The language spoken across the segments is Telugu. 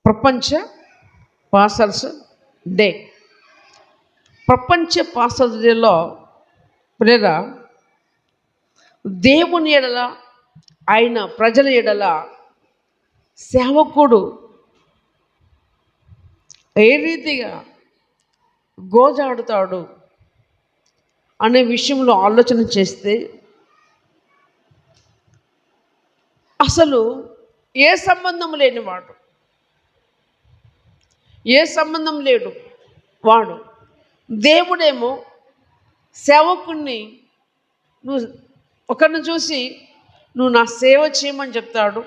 ప్రపంచ పాస్టర్స్ డే. ప్రపంచ పాస్టర్స్ డేలో ప్రేర దేవుని ఎడల, ఆయన ప్రజల ఎడల సేవకుడు ఏ రీతిగా గోజాడుతాడు అనే విషయంలో ఆలోచన చేస్తే అసలు ఏ సంబంధం లేనివాడు, ఏ సంబంధం లేడు వాడు దేవుడేమో సేవకుణ్ణి నువ్వు ఒకరిని చూసి నువ్వు నా సేవ చేయమని చెప్తాడు.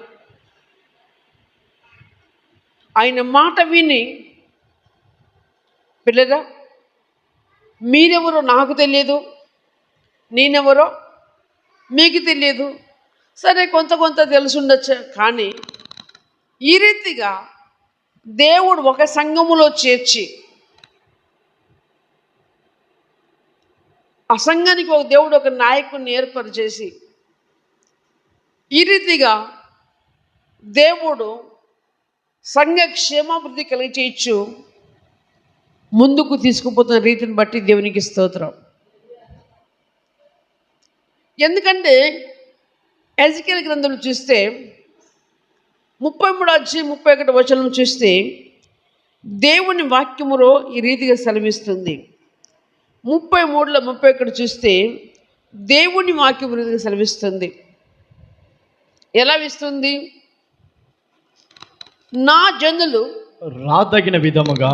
ఆయన మాట విని, పిల్లరా మీరెవరో నాకు తెలియదు, నేనెవరో మీకు తెలియదు, సరే కొంత తెలుసుండొచ్చు, కానీ ఈ రీతిగా దేవుడు ఒక సంఘములో చేర్చి ఆ సంఘానికి ఒక దేవుడు ఒక నాయకుడిని ఏర్పాటు చేసి ఈ రీతిగా దేవుడు సంఘ క్షేమాభివృద్ధి కలిగించు ముందుకు తీసుకుపోతున్న రీతిని బట్టి దేవునికి స్తోత్రం. ఎందుకంటే ఎజికేల్ గ్రంథం చూస్తే 33:31 చూస్తే దేవుని వాక్యములో ఈ రీతిగా సెలవిస్తుంది. 33:31 చూస్తే దేవుని వాక్యము రీతిగా సెలవిస్తుంది. ఎలా ఇస్తుంది? నా జనులు రాదగిన విధముగా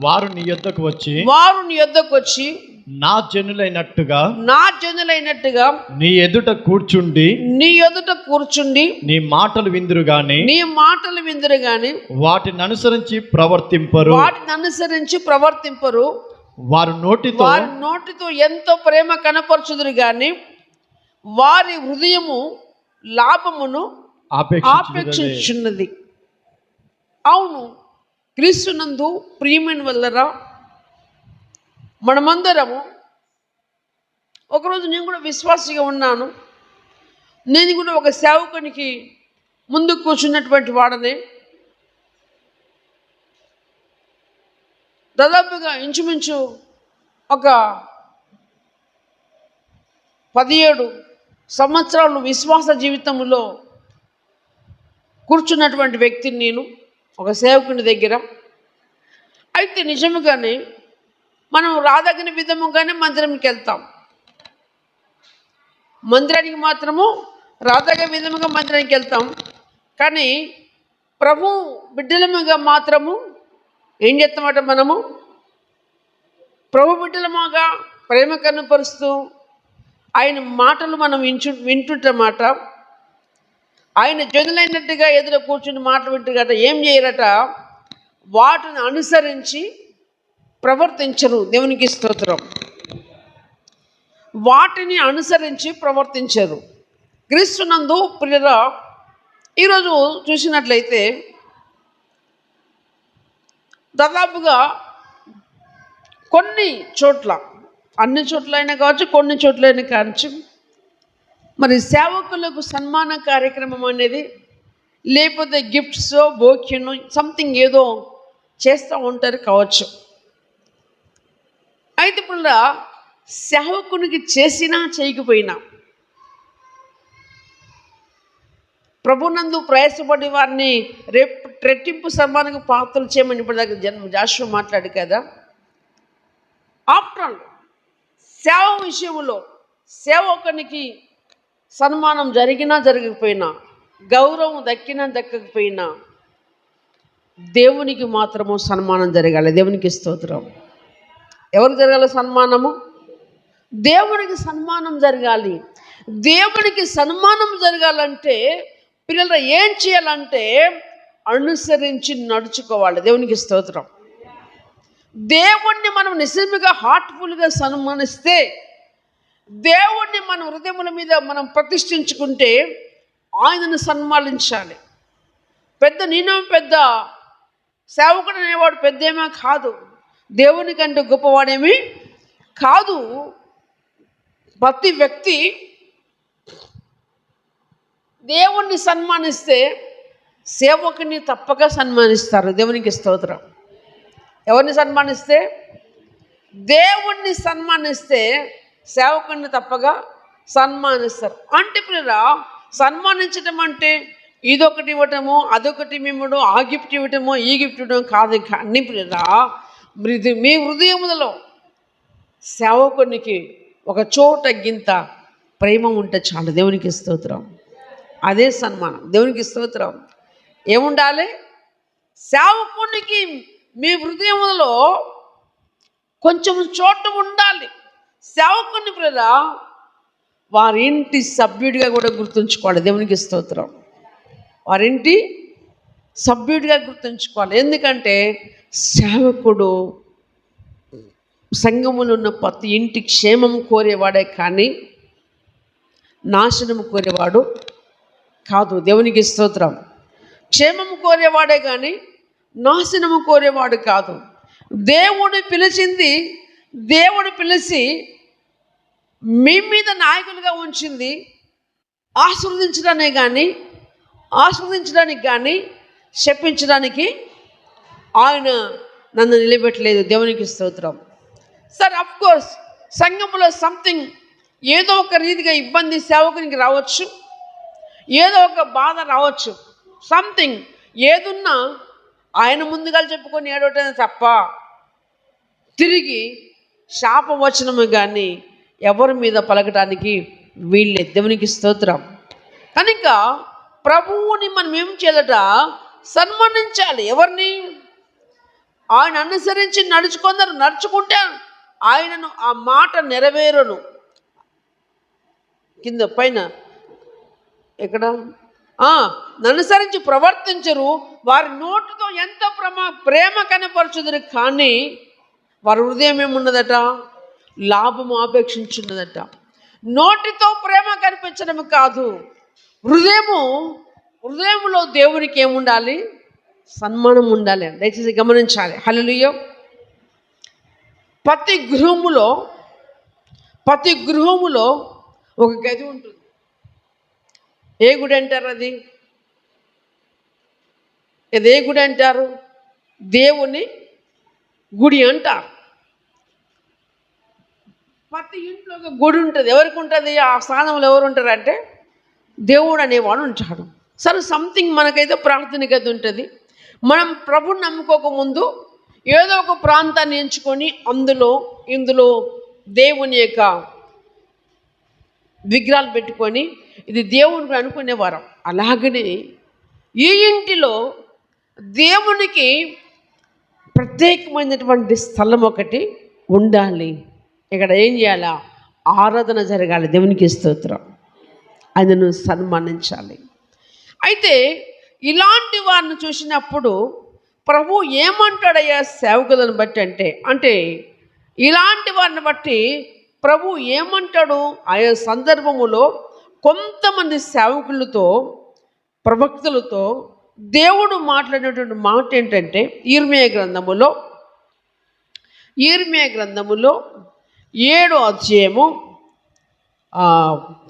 వారు నీ యొద్దకు వచ్చి నా జనులైనట్టుగా నీ ఎదుట కూర్చుండి నీ మాటలు విందురు గాని వాటిని అనుసరించి ప్రవర్తింపరు. వారు నోటితో ఎంతో ప్రేమ కనపరచుదురు గాని వారి హృదయము లాభమును ఆపేక్షించున్నది. అవును, క్రీస్తునందు ప్రియమైన వల్లరా మనమందరము, ఒకరోజు నేను కూడా విశ్వాసిగా ఉన్నాను, నేను కూడా ఒక సేవకునికి ముందు కూర్చున్నటువంటి వాడనే. దాదాపుగా ఇంచుమించు ఒక 17 సంవత్సరాలు విశ్వాస జీవితంలో కూర్చున్నటువంటి వ్యక్తిని నేను, ఒక సేవకుని దగ్గర. అయితే నిజముగానే మనం రాదగిన విధముగానే మందిరానికి వెళ్తాం, మందిరానికి మాత్రము రాదగిన విధముగా మందిరానికి వెళ్తాం. కానీ ప్రభు బిడ్డలముగా మాత్రము ఏం చేస్తామట, మనము ప్రభు బిడ్డలమాగా ప్రేమ కనపరుస్తూ ఆయన మాటలు మనం వింటుంటమాట. ఆయన జనులైనట్టుగా ఎదురు కూర్చుని మాటలు వింటుగట ఏం చేయరట, వాటిని అనుసరించి ప్రవర్తించరు. దేవునికి స్తోత్రం. వాటిని అనుసరించి ప్రవర్తించరు. క్రీస్తునందు ప్రియరా ఈరోజు చూసినట్లయితే దాదాపుగా కొన్ని చోట్ల, అన్ని చోట్ల అయినా కావచ్చు, కొన్ని చోట్ల అయినా కావచ్చు, మరి సేవకులకు సన్మాన కార్యక్రమం అనేది, లేకపోతే గిఫ్ట్స్, బోక్యను సంథింగ్ ఏదో చేస్తూ ఉంటారు కావచ్చు. అయితే ఇప్పుడు సేవకునికి చేసినా చేయకపోయినా ప్రభునందు ప్రయాసపడి వారిని రెట్టింపు సన్మానానికి పాత్రలు చేయమని ఇప్పుడు దాకా జాషువా మాట్లాడు కదా. ఆఫ్టర్ ఆల్ సేవ విషయంలో సేవకునికి సన్మానం జరిగినా జరగకపోయినా, గౌరవం దక్కినా దక్కకపోయినా దేవునికి మాత్రము సన్మానం జరగాలి. దేవునికి స్తోత్రం. ఎవరికి జరగాలి సన్మానము? దేవునికి సన్మానం జరగాలి. దేవునికి సన్మానం జరగాలంటే పిల్లలు ఏం చేయాలంటే అనుసరించి నడుచుకోవాలి. దేవునికి స్తోత్రం. దేవుణ్ణి మనం నిజంగా హార్ట్ఫుల్గా సన్మానిస్తే, దేవుణ్ణి మన హృదయముల మీద మనం ప్రతిష్ఠించుకుంటే ఆయనను సన్మానించాలి. నేనేమో పెద్ద సేవకుడు అనేవాడు పెద్దేమో కాదు, దేవుని కంటే గొప్పవాడేమీ కాదు. ప్రతి వ్యక్తి దేవుణ్ణి సన్మానిస్తే సేవకుని తప్పక సన్మానిస్తారు. దేవునికి స్తోత్రం. ఎవరిని సన్మానిస్తే? దేవుణ్ణి సన్మానిస్తే సేవకుని తప్పగా సన్మానిస్తారు. అంటే పిల్లరా, సన్మానించడం అంటే ఇదొకటి ఇవ్వటము, అదొకటి ఇవ్వడం, ఆ గిఫ్ట్ ఇవ్వటము, ఈ గిఫ్ట్ ఇవ్వడం కాదు. అన్ని పిల్లరా, మీ హృదయములలో సేవకునికి ఒక చోట గింత ప్రేమ ఉంటే చాలు. దేవునికి స్తోత్రం. అదే సన్మానం. దేవునికి స్తోత్రం. ఏముండాలి? సేవకునికి మీ హృదయములలో కొంచెం చోట ఉండాలి. సేవకుని పిల్లరా వారింటి సభ్యుడిగా కూడా గుర్తుంచుకోవాలి. దేవునికి స్తోత్రం. వారింటి సభ్యుడిగా గుర్తుంచుకోవాలి. ఎందుకంటే సేవకుడు సంఘములో ఉన్న ప్రతి ఇంటి క్షేమం కోరేవాడే కానీ నాశనం కోరేవాడు కాదు. దేవునికి స్తోత్రం. క్షేమం కోరేవాడే కానీ నాశనము కోరేవాడు కాదు. దేవుడు పిలిచి మీ మీద నాయకులుగా ఉంచింది ఆస్వాదించడానికి కానీ శపించడానికి ఆయన నన్ను నిలబెట్టలేదు. దేవునికి స్తోత్రం. సార్, అఫ్ కోర్స్ సంఘంలో సంథింగ్ ఏదో ఒక రీతిగా ఇబ్బంది సేవకునికి రావచ్చు, ఏదో ఒక బాధ రావచ్చు. సంథింగ్ ఏదున్నా ఆయన ముందుగా చెప్పుకొని ఏడవటమే తప్ప తిరిగి శాపవచనము కానీ ఎవరి మీద పలకటానికి వీళ్ళే. దేవునికి స్తోత్రం. కనుక ప్రభువుని మనం ఏం చేయాలట? సన్మానించాలి. ఎవరిని? ఆయన అనుసరించి నడుచుకుంటే ఆయనను ఆ మాట నెరవేరును. కింద పైన ఎక్కడ అనుసరించి ప్రవర్తించరు, వారి నోటితో ఎంత ప్రేమ కనపరచుదురు, కానీ వారి హృదయం ఏమున్నదట? లాభము ఆపేక్షించున్నదట. నోటితో ప్రేమ కనిపించడం కాదు, హృదయములో దేవునికి ఏముండాలి? సన్మానం ఉండాలి. దయచేసి గమనించాలి. హల్లెలూయా. ప్రతి గృహములో ఒక గది ఉంటుంది. ఏ గుడి అంటారు? అది ఏ గుడి అంటారు? దేవుని గుడి అంటారు. ప్రతి ఇంట్లో ఒక గుడి ఉంటుంది. ఎవరికి ఉంటుంది? ఆ స్థానంలో ఎవరు ఉంటారంటే దేవుడు అనేవాడు ఉంటాడు. సరే, సంథింగ్ మనకైతే ప్రార్థన గది ఉంటుంది. మనం ప్రభుని నమ్ముకోకముందు ఏదో ఒక ప్రాంతాన్ని ఎంచుకొని ఇందులో దేవుని యొక్క విగ్రహాలు పెట్టుకొని ఇది దేవునికి అనుకునేవారం. అలాగనే ఈ ఇంటిలో దేవునికి ప్రత్యేకమైనటువంటి స్థలం ఒకటి ఉండాలి. ఇక్కడ ఏం చేయాలా? ఆరాధన జరగాలి. దేవునికి స్తోత్రం. ఆయనను సన్మానించాలి. అయితే ఇలాంటి వారిని చూసినప్పుడు ప్రభు ఏమంటాడయ్యా సేవకులను బట్టి అంటే ఇలాంటి వారిని బట్టి ప్రభు ఏమంటాడు? ఆయా సందర్భములో కొంతమంది సేవకులతో ప్రవక్తలతో దేవుడు మాట్లాడినటువంటి మాట ఏంటంటే ఇర్మియా గ్రంథములో 7వ అధ్యాయము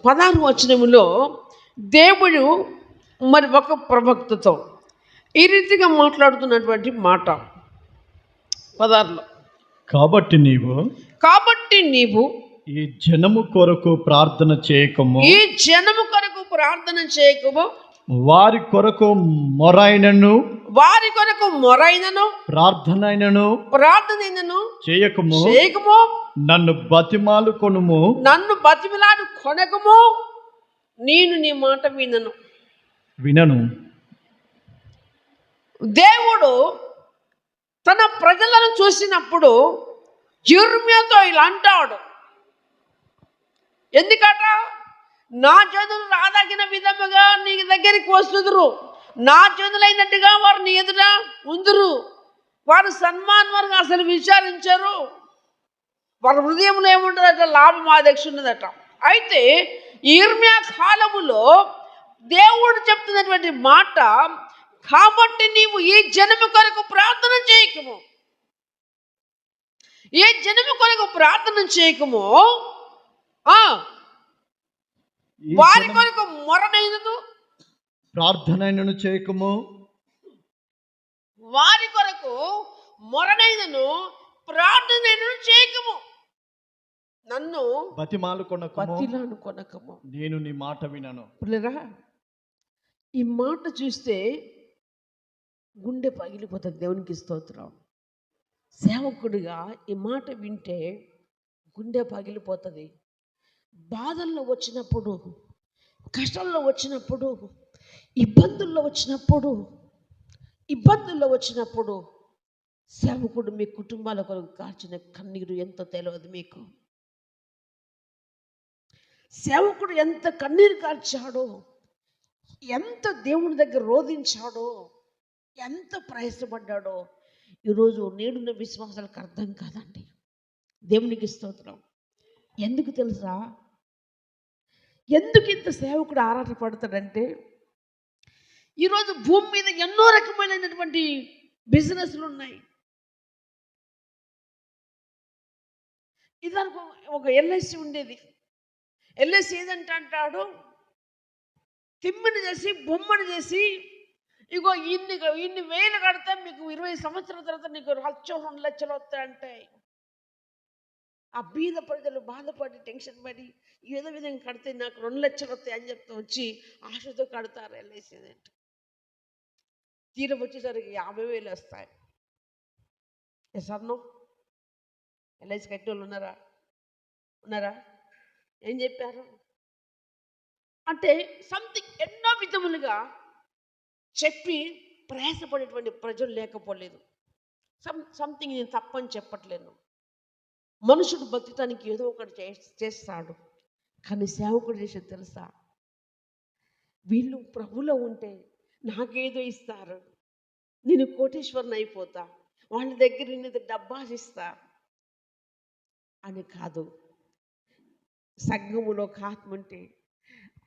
16వ వచనములో దేవుడు మరి ఒక ప్రవక్తతో ఈ రీతిగా మాట్లాడుతున్నటువంటి మాట 16లో, కాబట్టి నీవు ఈ జనము కొరకు ప్రార్థన చేయకము, వారి కొరకు మొరైనను ప్రార్థనైనను చేయకము, నన్ను బతిమాలు కొనకము, నేను నీ మాట వినను. దేవుడు తన ప్రజలను చూసినప్పుడు ఇర్మియాతో ఇలా అంటాడు. ఎందుకట? నా జనులు రాదగిన విధముగా నీ దగ్గరికి వస్తుదురు, నా జనులైనట్టుగా వారు నీ ఎదుట ఉందురు, వారు సన్మానం అసలు విచారించరు, వారి హృదయంలో ఏముంటుందట? లాభం ఆపేక్ష ఉన్నదట. అయితే ఇర్మియా కాలములో దేవుడు చెప్తున్నటువంటి మాట, కాబట్టి నీవు ఈ జనము కొరకు ప్రార్థన చేయకము, వారి కొరకు మొరనైనను ప్రార్థనైనను చేయకము. వారి కొరకు మొరనైనను ప్రార్థనైనను చేయకము. నన్ను బతిమాలు కొనకము. నేను నీ మాట వినను. పిల్లరా, ఈ మాట చూస్తే గుండె పగిలిపోతుంది. దేవునికి స్తోత్రం. సేవకుడిగా ఈ మాట వింటే గుండె పగిలిపోతుంది. బాధల్లో వచ్చినప్పుడు, కష్టాల్లో వచ్చినప్పుడు, ఇబ్బందుల్లో వచ్చినప్పుడు సేవకుడు మీ కుటుంబాల కొరకు కార్చిన కన్నీరు ఎంతో తెలియదు మీకు. సేవకుడు ఎంత కన్నీరు కార్చాడో, ఎంత దేవుని దగ్గర రోధించాడో, ఎంత ప్రయాసపడ్డాడో ఈరోజు నేడున్న విశ్వాసాలకు అర్థం కాదండి. దేవునికి స్తోత్రం. ఎందుకు తెలుసా? ఎందుకు ఇంత సేవకుడు ఆరాటపడతాడంటే, ఈరోజు భూమి మీద ఎన్నో రకమైనటువంటి బిజినెస్లు ఉన్నాయి. ఇదనుకో, ఒక ఎల్ఐసి ఉండేది. ఎల్ఐసి ఏదంటే అంటాడు, తిమ్మిని చేసి బొమ్మను చేసి, ఇగో ఇన్ని వేలు కడితే మీకు 20 సంవత్సరాల తర్వాత నీకు 1,00,000 2 లక్షలు వస్తాయంటే, ఆ బీద ప్రజలు బాధపడి టెన్షన్ పడి ఏదో విధంగా కడితే నాకు 2 లక్షలు వస్తాయి అని చెప్తే వచ్చి ఆశతో కడతారు ఎల్ఐసి అంటే. తీరం వచ్చేసరికి 50,000 వస్తాయి. ఎసర్నో ఎల్ఐసి కట్టిన వాళ్ళు ఉన్నారా? ఏం చెప్పారు అంటే సంథింగ్ ఎన్నో విధములుగా చెప్పి ప్రయాసపడేటువంటి ప్రజలు లేకపోలేదు. సంథింగ్ నేను తప్పని చెప్పట్లేను. మనుషుడు బతకటానికి ఏదో ఒకటి చేస్తాడు. కానీ సేవకుడు చేసేది తెలుసా? వీళ్ళు ప్రభులో ఉంటే నాకేదో ఇస్తారు, నేను కోటేశ్వరుని అయిపోతా, వాళ్ళ దగ్గర నేను డబ్బాసిస్తా అని కాదు. సంఘములో ఒక ఆత్మ ఉంటే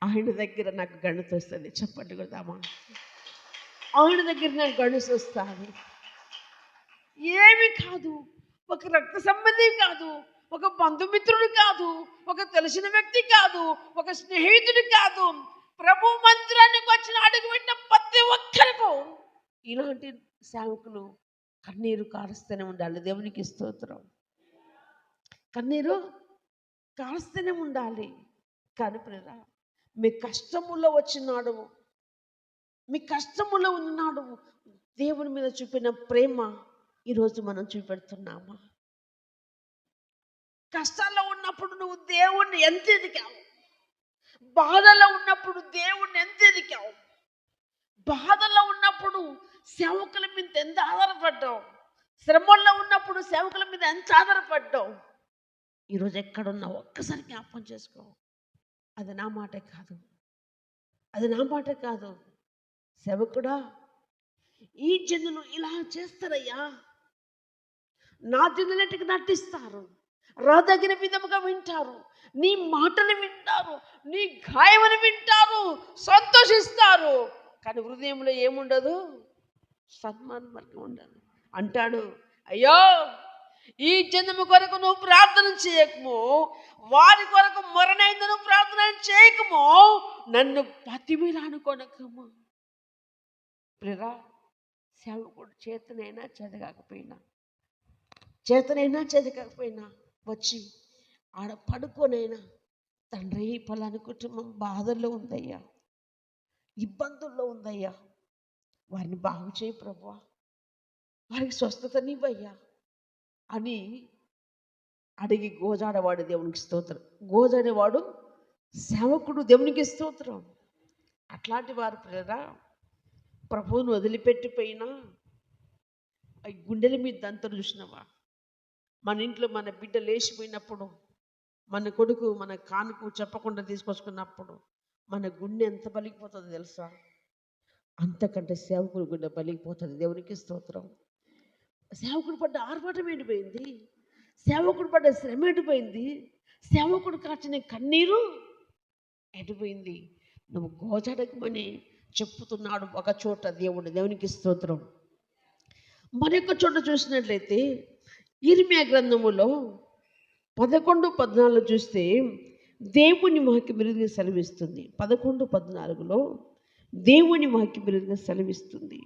ఆయన దగ్గర నాకు గణిత వస్తుంది. చెప్పండి కొడతామా? ఆయన దగ్గర నాకు గణిత వస్తుంది. ఏమి కాదు, ఒక రక్త సంబంధి కాదు, ఒక బంధుమిత్రుడు కాదు, ఒక తెలిసిన వ్యక్తి కాదు, ఒక స్నేహితుడు కాదు, ప్రభు మందిరానికి వచ్చిన అడుగు పెట్టిన ప్రతి ఒక్కరికి ఇలాంటి సేవకులు కన్నీరు కారుస్తూనే ఉండాలి. దేవునికి స్తోత్రం. కన్నీరు కారుస్తూనే ఉండాలి. కానీ ప్రియరా, మీ కష్టములో ఉన్నాడు దేవుని మీద చూపిన ప్రేమ ఈరోజు మనం చూపెడుతున్నామా? కష్టాల్లో ఉన్నప్పుడు నువ్వు దేవుణ్ణి ఎంత ఎదిగావు? బాధలో ఉన్నప్పుడు దేవుణ్ణి ఎంత ఎదిగావు? బాధల్లో ఉన్నప్పుడు సేవకుల మీద ఎంత ఆధారపడ్డావు? శ్రమల్లో ఉన్నప్పుడు సేవకుల మీద ఎంత ఆధారపడ్డావు? ఈరోజు ఎక్కడున్నావు ఒక్కసారి జ్ఞాపకం చేసుకో. అది నా మాట కాదు. సేవకుడా, ఈ జనులు ఇలా చేస్తారయ్యా, నా జనులటికి నటిస్తారు, రాదగిన విధముగా వింటారు, నీ మాటలు వింటారు, నీ గాయమని వింటారు, సంతోషిస్తారు. కానీ హృదయంలో ఏముండదు? సన్మానం వరకు ఉండదు. అంటాడు, అయ్యో ఈ జనము కొరకు నువ్వు ప్రార్థన చేయకము, వారి కొరకు మరణైందను ప్రార్థన చేయకము, నన్ను బతిమిలాను కొనకము. ప్రియరా, సేవకుడు చేతనైనా చదవకపోయినా వచ్చి ఆడ పడుకోనైనా, తండ్రి పలాని కుటుంబం బాధల్లో ఉందయ్యా, ఇబ్బందుల్లో ఉందయ్యా, వారిని బాగు చేయి ప్రభువా, వారికి స్వస్థతనివ్వయ్యా అని అడిగి గోజాడవాడు దేవునికి స్తోత్రం. గోజాడేవాడు సేవకుడు దేవునికి స్తోత్రం. అట్లాంటి వారు ప్రియరా, ప్రభువును వదిలిపెట్టిపోయినా గుండెల మీద దంతలు చూసినవా? మన ఇంట్లో మన బిడ్డ లేచిపోయినప్పుడు, మన కొడుకు మన కానుకు చెప్పకుండా తీసుకొచ్చుకున్నప్పుడు మన గుండె ఎంత బలిగిపోతుందో తెలుసా? అంతకంటే సేవకుడు గుండె బలిగిపోతుంది. దేవునికి స్తోత్రం. సేవకుడు పడ్డ ఆర్భాటం ఎండిపోయింది, సేవకుడు పడ్డ శ్రమ ఎండిపోయింది, సేవకుడు కాచిన కన్నీరు ఎండిపోయింది. నువ్వు గోజాడకమని చెప్పుతున్నాడు ఒక చోట దేవుడు. దేవునికి స్తోత్రం. మరొక చోట చూసినట్లయితే ఇర్మియా గ్రంథములో 11:14 చూస్తే దేవుని వాక్యం విరిగి సెలవిస్తుంది. 11:14లో దేవుని వాక్యం సెలవిస్తుంది.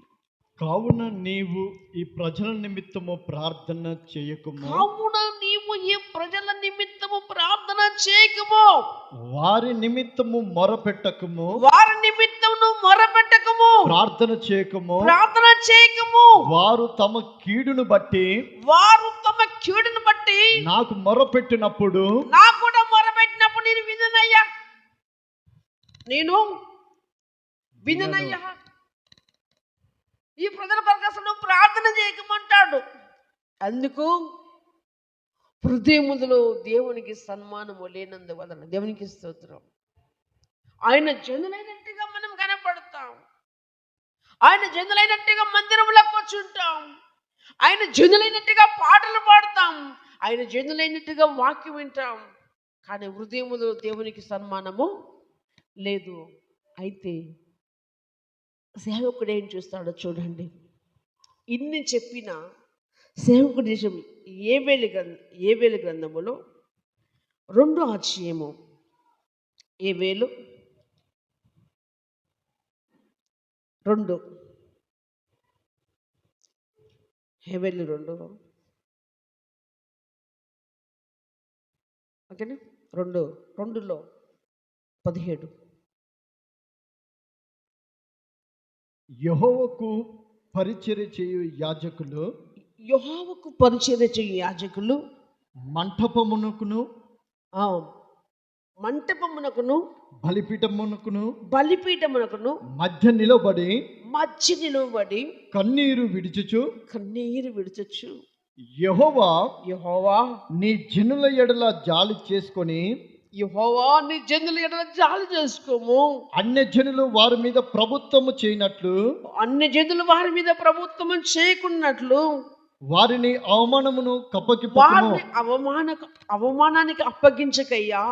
కావున నీవు ఈ ప్రజల నిమిత్తము ప్రార్థన చేయకుము. కావున నీవు ఈ ప్రజల నిమిత్తము ప్రార్థన చేయకుము. వారి నిమిత్తము మొరపెట్టకుము. వారి నిమిత్తము మొరపెట్టకుము. ప్రార్థన చేయకుము. ప్రార్థన చేయకుము. వారు తమ కీడును బట్టి నాకు మొరపెట్టినప్పుడు నాకు కూడా మొరపెట్టినప్పుడు నేను విననయ్యా. ఈ ప్రజల కొరకు అసలు నువ్వు ప్రార్థన చేయకమంటాడు. అందుకు హృదయములో దేవునికి సన్మానము లేనందువలన దేవునికి స్తోత్రం. ఆయన జనులైనట్టుగా మనం కనపడతాం. ఆయన జనులైనట్టుగా మందిరంలో కూర్చుంటాం. ఆయన జనులైనట్టుగా పాటలు పాడతాం. ఆయన జనులైనట్టుగా వాక్యం వింటాం. కానీ హృదయములో దేవునికి సన్మానము లేదు. అయితే సేవకుడు ఏం చూస్తాడో చూడండి. ఇన్ని చెప్పిన సేవకుడి విషయం ఏబేలు గ్రంథములో 2వ అధ్యాయము ఏబేలు 2 ఓకేనా 2:17 యెహోవాకు పరిచర్య చేయు యాజకులు మంటపమునకును బలిపీఠమునకును మధ్య నిలబడి కన్నీరు విడుచుచు యెహోవా నీ జనుల ఎడల జాలి చేసుకొని చేసుకోము. అన్య జనులు వారి మీద ప్రభుత్వము చేయనట్లు చేయకున్నట్లు వారిని అవమానానికి అప్పగించకయ్యా.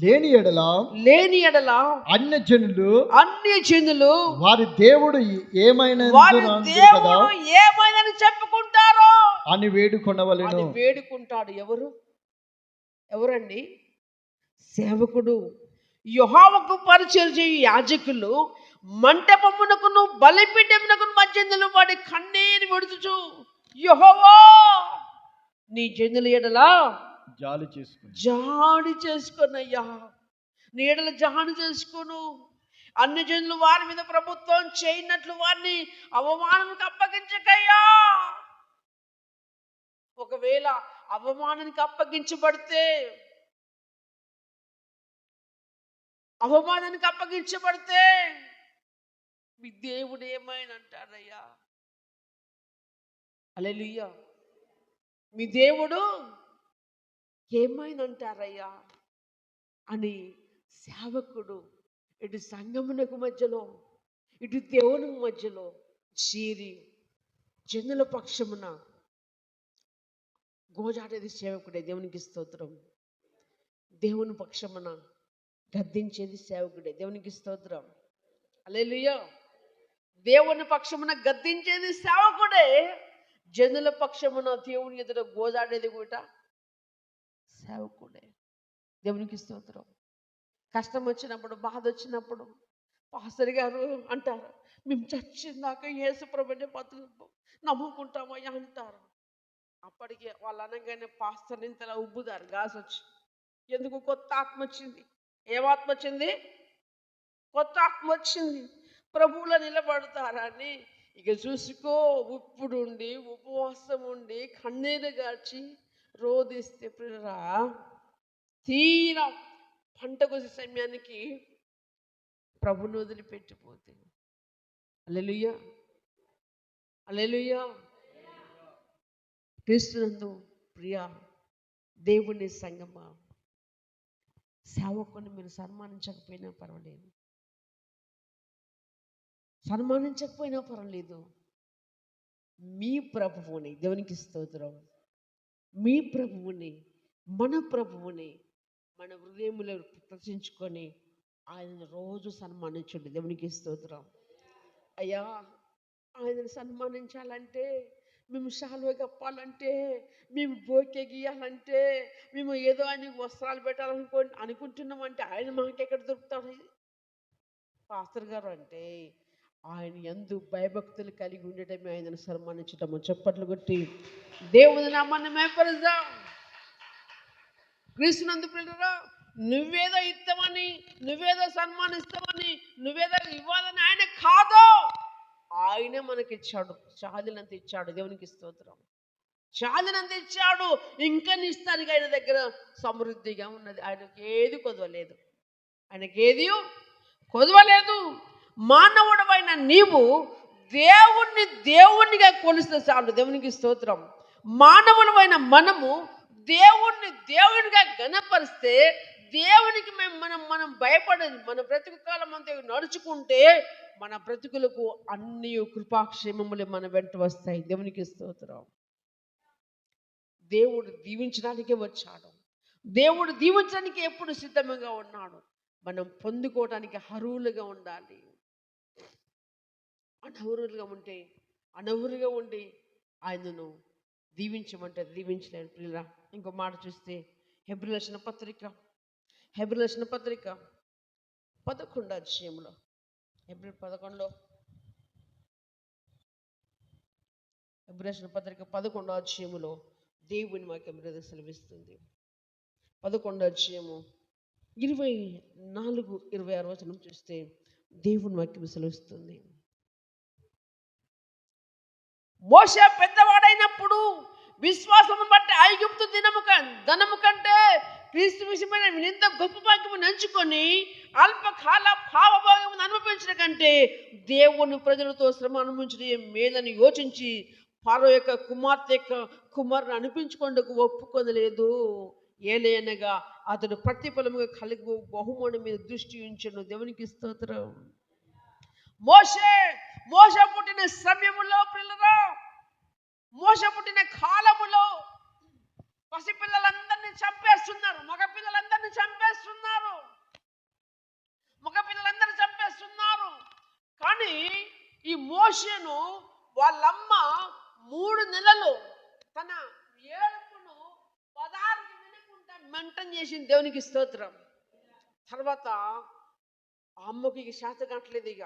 లేని ఎడల అన్య జనులు వారి దేవుడు ఏమైనా చెప్పుకుంటారో అని వేడుకుంటాడు. ఎవరండి? సేవకుడు. యెహోవాకు పరిచర్య చేయు యాజకులు మంటపమునకును బలిపీఠమునకు మధ్య నిలబడి కన్నీరు విడుచుచు యెహోవా నీ జనుల ఎడల జాలి చేసుకొనయ్యా. నీ ఎడల జాలి చేసుకోను. అన్ని జనులు వారి మీద ప్రభుత్వం చేయనట్లు వారిని అవమానానికి అప్పగించకయ్యా. ఒకవేళ అవమానానికి అప్పగించబడితే మీ దేవుడు ఏమైనా అంటారయ్యా. హల్లెలూయా. మీ దేవుడు ఏమైనా అంటారయ్యా అని సేవకుడు ఇటు సంఘమునకు మధ్యలో ఇటు దేవుని మధ్యలో చేరి జనుల పక్షమున గోజాడేది సేవకుడే. దేవునికి స్తోత్రం. దేవుని పక్షమున గద్దించేది సేవకుడే. దేవునికి స్తోత్రం. హల్లెలూయా. దేవుని పక్షమున గద్దించేది సేవకుడే. జనుల పక్షమున దేవుని ఎదుట గోజాడేది కూడా సేవకుడే. దేవునికి స్తోత్రం. కష్టం వచ్చినప్పుడు, బాధ వచ్చినప్పుడు పాస్టర్ గారు అంటారు, మేము చచ్చిందాక యేసు ప్రభువుని నమ్ముకుంటామయ్యా అంటారు. అప్పటికే వాళ్ళు అనగానే పాస్టర్ ఇంతలా ఉబ్బుతారు గాసొచ్చి. ఎందుకు? కొత్త ఆత్మ వచ్చింది. ఏమాత్మ వచ్చింది? కొత్త ఆత్మ వచ్చింది. ప్రభువులో నిలబడతారని ఇక చూసుకో. ఉప్పుడుండి ఉపవాసం ఉండి కన్నీరు గార్చి రోధిస్తే ప్రియరా తీరా పంట కోసే సమయానికి ప్రభుని వదిలిపెట్టిపోతే. హల్లెలూయా. హల్లెలూయా. క్రీస్తునందు ప్రియా దేవుని సంగమా, సేవకుని మీరు సన్మానించకపోయినా పర్వాలేదు. మీ ప్రభువుని, దేవునికి స్తోత్రం, మీ ప్రభువుని, మన ప్రభువుని మన హృదయములో ప్రదర్శించుకొని ఆయన రోజు సన్మానించండి. దేవునికి స్తోత్రం. అయ్యా, ఆయనను సన్మానించాలంటే, మేము శాలువ కప్పాలంటే, మేము బోకే గీయాలంటే, మేము ఏదో ఆయనకు వస్త్రాలు పెట్టాలనుకుంటున్నామంటే ఆయన మాకెక్కడ దొరుకుతాడు? పాస్టర్ గారు అంటే ఆయన యందు భయభక్తులు కలిగి ఉండటమే ఆయనను సన్మానించటము. చప్పట్లు కొట్టి దేవుని నామాన్ని మేపరుద్దాం. క్రీస్తునందు పిల్లరా, నువ్వేదో ఇస్తామని, నువ్వేదో సన్మానిస్తామని, నువ్వేదో ఇవ్వాలని ఆయన కాదు. ఆయనే మనకిచ్చాడు, చాలినంత ఇచ్చాడు. దేవునికి స్తోత్రం. చాలినంత ఇచ్చాడు, ఇంకా ఇస్తానికి ఆయన దగ్గర సమృద్ధిగా ఉన్నది. ఆయనకి ఏది కొదవలేదు, ఆయనకి ఏది కొదవలేదు. మానవుడమైన నీవు దేవుణ్ణిగా కొలిస్తే చాలు. దేవునికి స్తోత్రం. మానవులమైన మనము దేవునిగా గణపరిస్తే, దేవునికి మనం భయపడేది, మన బ్రతుకు కాలం అంతా నడుచుకుంటే మన బ్రతుకులకు అన్ని కృపాక్షేమములే మన వెంట వస్తాయి. దేవునికి స్తోత్రం. దేవుడు దీవించడానికే వచ్చాడు. దేవుడు దీవించడానికి ఎప్పుడు సిద్ధంగా ఉన్నాడు. మనం పొందుకోవడానికి అర్హులుగా ఉండాలి. అనర్హులుగా ఉండి ఆయనను దీవించమంటే దీవించలేను పిల్లరా. ఇంకో మాట చూస్తే హెబ్రీయుల రాసిన పత్రిక 11వ అధ్యాయంలో, హెబ్రీ 11లో, హెబ్రీయుల రాసిన పత్రిక 11వ అధ్యాయంలో దేవుని వాక్యం సెలవిస్తుంది. 11వ అధ్యాయము 24-26 వచనం చూస్తే దేవుని వాక్యం సెలవిస్తుంది. మోషే పెద్దవాడైనప్పుడు విశ్వాసము బట్టి ఐగుప్తు ధనము కంటే క్రీస్తు విషయమైన ఇంత గొప్ప భాగ్యము నంచుకొని అల్పకాల భావభాగము అనుభవించిన కంటే దేవుని ప్రజలతో శ్రమ అనుభవించడం మేలని యోచించి ఫరో యొక్క కుమారుని అనిపించుకొండకు ఒప్పుకొనలేదు. ఏలయనగా అతడు ప్రతిఫలముగా కలిగి బహుమానం మీద దృష్టి ఉంచెను. దేవునికి స్తోత్రం. మోషే పుట్టిన సమయములో పిల్లరా, మోషే పుట్టిన కాలములో పసిపిల్లలందరినీ చంపేస్తున్నారు, మగపిల్లలందరినీ చంపేస్తున్నారు. కానీ ఈ మోషేను వాళ్ళమ్మ 3 నెలలు తన ఏడుపును పదార్థం వినకుండా మెయింటైన్ చేసింది. దేవునికి స్తోత్రం. తర్వాత ఆ అమ్మకి శాత కట్టలేదు. ఇక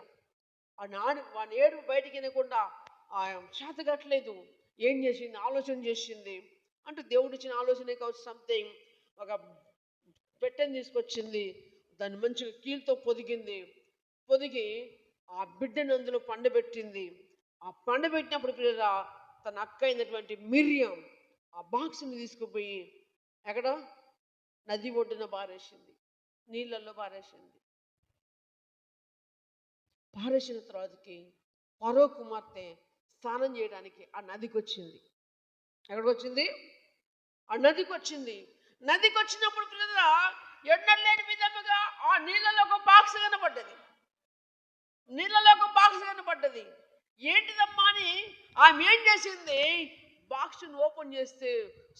వాని ఏడు బయటికి వినకుండా శాత కట్టలేదు. ఏం చేసింది? ఆలోచన చేసింది. అంటే దేవుడు ఇచ్చిన ఆలోచన కావచ్చు, సంథింగ్. ఒక పెట్టెని తీసుకొచ్చింది, దాన్ని మంచిగా కీలుతో పొదిగి ఆ బిడ్డను అందులో పండబెట్టింది. ఆ పండబెట్టినప్పుడు పిల్లల తన అక్క అయినటువంటి మిర్యాం ఆ బాక్స్ని తీసుకుపోయి ఎక్కడ నది ఒడ్డున పారేసింది, నీళ్ళల్లో పారేసిన తర్వాతకి ఫరో కుమార్తె స్నానం చేయడానికి ఆ నదికి వచ్చింది. ఎక్కడికి వచ్చింది? ఆ నదికి వచ్చింది. నదికి వచ్చినప్పుడు పిల్లల ఎన్నలేని విధముగా ఆ నీళ్ళలో ఒక బాక్స్ కనపడ్డది. ఏంటిదమ్మా అని ఆమె ఏం చేసింది? బాక్స్ను ఓపెన్ చేస్తే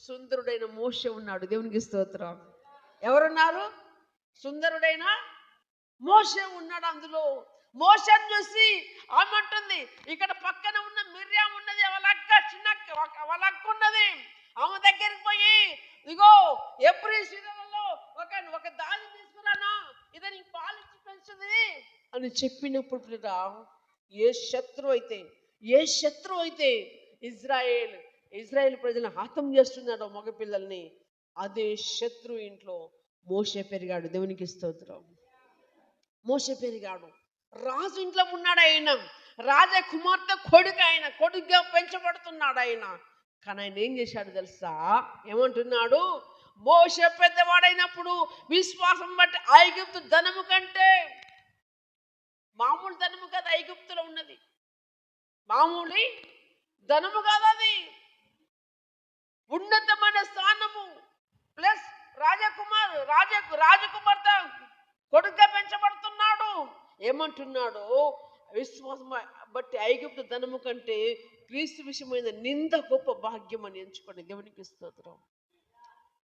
సుందరుడైన మోషే ఉన్నాడు. దేవునికి స్తోత్రం. ఎవరున్నారు? సుందరుడైన మోషే ఉన్నాడు అందులో. మోషేని చూసి ఆమె అంటుంది, ఇక్కడ పక్కన ఉన్న మిర్యాం ఉన్నది, వాళ్ళ అక్క ఉన్నది. ఆమె దగ్గరికి పోయి, ఇగో ఎప్పుడు సీజన్లో ఒక దాని తీసుకురానా, ఇది నీకు పాలిచ్చి పెంచుతుంది అని చెప్పినప్పుడు ఏ శత్రువు అయితే ఇజ్రాయేల్ ప్రజలను హతం చేస్తున్నాడో మగపిల్లల్ని, అదే శత్రు ఇంట్లో మోషే పెరిగాడు. దేవునికి స్తోత్రం. మోషే పెరిగాడు. రాజు ఇంట్లో ఉన్నాడు ఆయన, రాజా కుమార్తె కొడుకుగా పెంచబడుతున్నాడు ఆయన. కానీ ఆయన ఏం చేశాడు తెలుసా? ఏమంటున్నాడు? మోషే పెద్దవాడైనప్పుడు విశ్వాసం బట్టి ఐగుప్తు ధనము కంటే, మామూలు ధనము కాదు ఐగుప్తులో ఉన్నది, మామూలు ధనము కాదు అది, ఉన్నతమైన స్థానము ప్లస్ రాజకుమార్తె కొడుకుగా పెంచబడుతున్నాడు. ఏమంటున్నాడు? విశ్వాసం బట్టి ఐగుప్తు ధనము కంటే క్రీస్తు విషయమైన నింద గొప్ప భాగ్యం అని ఎంచుకోండి. దేవునికి స్తోత్రం.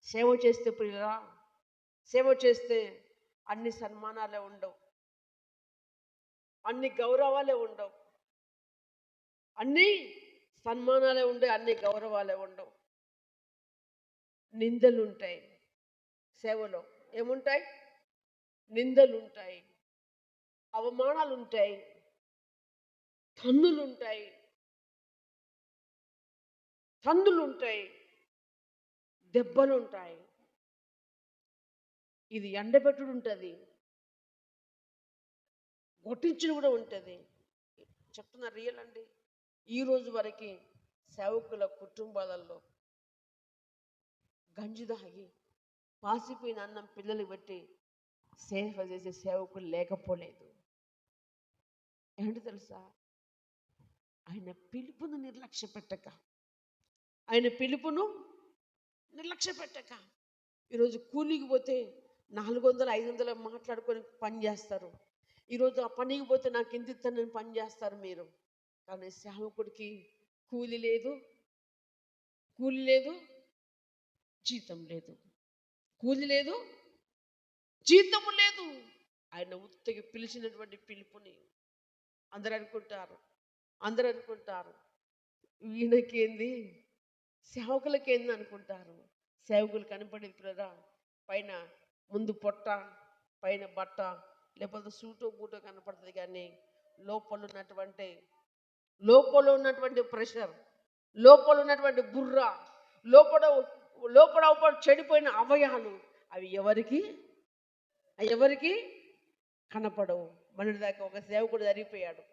సేవ చేస్తే ప్రియురా, సేవ చేస్తే అన్ని సన్మానాలే ఉండవు, అన్ని గౌరవాలే ఉండవు, అన్ని సన్మానాలే ఉండే, అన్ని గౌరవాలే ఉండవు. నిందలు ఉంటాయి. సేవలో ఏముంటాయి? నిందలు ఉంటాయి. అవమానాలు ఉంటాయి, తన్నులు ఉంటాయి, దెబ్బలు ఉంటాయి. ఇది ఎండబెట్టుడు ఉంటుంది, కొట్టించుడు కూడా ఉంటుంది. చెప్తున్నా రియల్ అండి. ఈ రోజు వరకు సేవకుల కుటుంబాలలో గంజి దాగి పాసిపోయిన అన్నం పిల్లలు పెట్టి సేవ చేసే సేవకులు లేకపోలేదు. ఏంటి తెలుసా? ఆయన పిలుపును నిర్లక్ష్య పెట్టక ఈరోజు కూలికి పోతే 400-500 మాట్లాడుకొని పని చేస్తారు. ఈరోజు ఆ పనికి పోతే నాకు ఎంత ఇస్తానని పని చేస్తారు మీరు. కానీ సేవకుడికి కూలి లేదు, జీతం లేదు, జీతము లేదు. ఆయన ఉత్తకి పిలిచినటువంటి పిలుపుని అందరూ అనుకుంటారు ఈయనకేంది, సేవకులకేంది అనుకుంటారు. సేవకులు కనపడేది పిల్లరా పైన ముందు పొట్ట, పైన బట్ట, లేకపోతే సూటో బూటో కనపడుతుంది. కానీ లోపల ఉన్నటువంటి ప్రెషర్, లోపల ఉన్నటువంటి బుర్ర, లోపల చెడిపోయిన అవయాలు అవి ఎవరికి కనపడవు. మొన్నటి దాకా ఒక సేవకుడు జరిగిపోయాడు.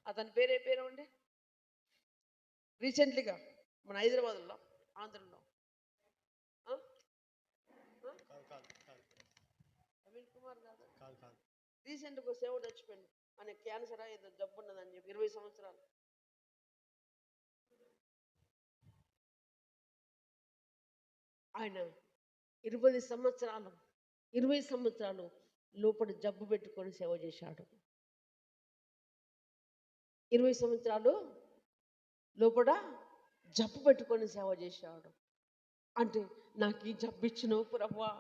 అతని పేరు ఉండే రీసెంట్లీగా మన హైదరాబాద్లో, ఆంధ్రలో అనిల్ కుమార్ కాదు, రీసెంట్గా ఒక సేవకుడు చచ్చిపోయింది. ఆయన క్యాన్సరా ఏదో జబ్బు ఉన్నదని చెప్పి 20 సంవత్సరాలు. ఆయన 20 సంవత్సరాలు లోపల జబ్బు పెట్టుకొని సేవ చేశాడు. 20 సంవత్సరాలు లోపల జబ్బు పెట్టుకొని సేవ చేశాడు. అంటే నాకు ఈ జబ్బు ఇచ్చినావు ప్రభువా,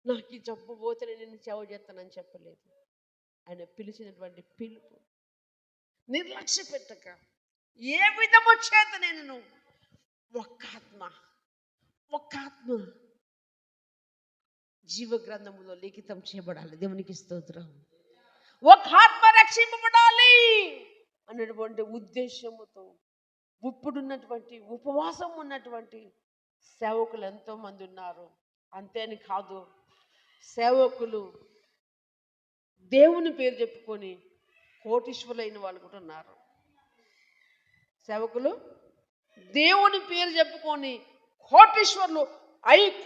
నాకు ఈ జబ్బు పోతే నేను సేవ చేస్తానని చెప్పలేదు. ఆయన పిలిచినటువంటి పిలుపు నిర్లక్ష్య పెట్టక ఏ విధము చేత నేను ఒక్క ఆత్మ జీవ గ్రంథములో లిఖితం చేయబడాలి. దేవునికి స్తోత్రం. ఒక ఆత్మ రక్షింపబడాలి అన్నటువంటి ఉద్దేశముతో ఇప్పుడున్నటువంటి ఉపవాసం ఉన్నటువంటి సేవకులు ఎంతో మంది ఉన్నారు. అంతేని కాదు, సేవకులు దేవుని పేరు చెప్పుకొని కోటీశ్వరులైన వాళ్ళు కూడా ఉన్నారు. సేవకులు దేవుని పేరు చెప్పుకొని కోటీశ్వరులు 5